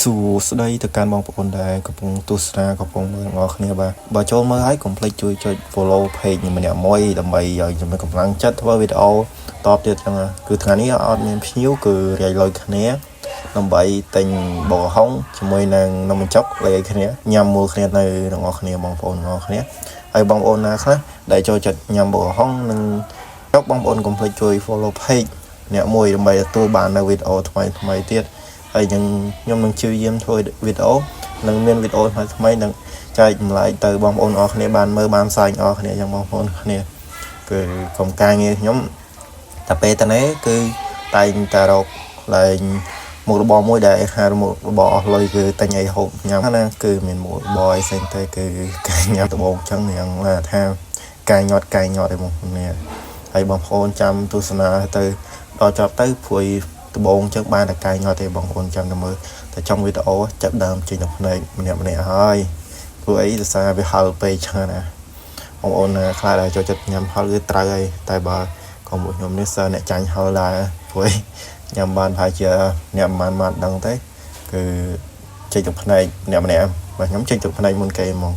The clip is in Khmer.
សួស្តីទៅកាន់បងប្អូនដែលកំពុងទស្សនាកំពុងមើលទាំងអស់គ្នាបើចូលមើលហើយកុំភ្លេចជួយចុច follow page ខ្ញុំម្នាក់មួយដើម្បីឲ្យខ្ញុំមានកម្លាំងចិត្តធ្វើវីដេអូតបទៀតចឹងគឺថ្ងៃនេះអត់មានភ្ញៀវគឺរាយលុយគ្នាដើម្បីទិញបបរហុងជាមួយនឹងនំបញ្ចុកលេខគ្នាញ៉ាំមួយគ្នានៅទាំងអស់គ្នាបងប្អូនទាំងអស់គ្នាហើយបងប្អូនណាខ្លះដែលចូលចិត្តញ៉ាំបបរហុងនិងចុកបងប្អូនកុំភ្លេចជួយ follow page អ្នកមួយដើម្បីទទួលបាននៅវីដេអូថ្មីទៀតហើយខ្ញុំនឹងជួយយាមធ្វើវីដេអូនិងមានវីដេអូថ្មីនឹងចែកចម្លែកទៅបងប្អូនអរគ្នាបានមើលបានផ្សាយអរគ្នាយ៉ាងបងប្អូនគ្នាគឺកុំការងារខ្ញុំតែពេលតនេះគឺតែងតែរកឡើងមុខរបរមួយដែលហៅមុខរបរអស់លុយគឺតែញ៉ៃហូបញ៉ាំណាគឺមានមុខរបរអីផ្សេងទៅគឺការញ៉ាំដបងចឹងយ៉ាងថាការញាត់ឯបងប្អូននេះហើយបងប្អូនចាំទស្សនាទៅដល់ចប់ទៅព្រួយដបងចឹងបានតែកាយញាត់ទេបងប្អូនចាំតែមើលតែtrongវីដេអូចាប់ដើមចេញដល់ភ្នែកម្នាក់ហើយព្រោះអីដោយសារវាហឹលពេកចឹងណាបងប្អូនខ្លះដែលចូលចិត្តញ៉ាំហឹលគឺត្រូវហើយតែបើក៏មួយខ្ញុំនេះសើអ្នកចាញ់ហឹលដែរព្រោះញ៉ាំបានហើយជាអ្នកមិនបានដឹងទេគឺចេញទៅភ្នែកម្នាក់បើខ្ញុំចេញទៅភ្នែកមុនគេហ្មង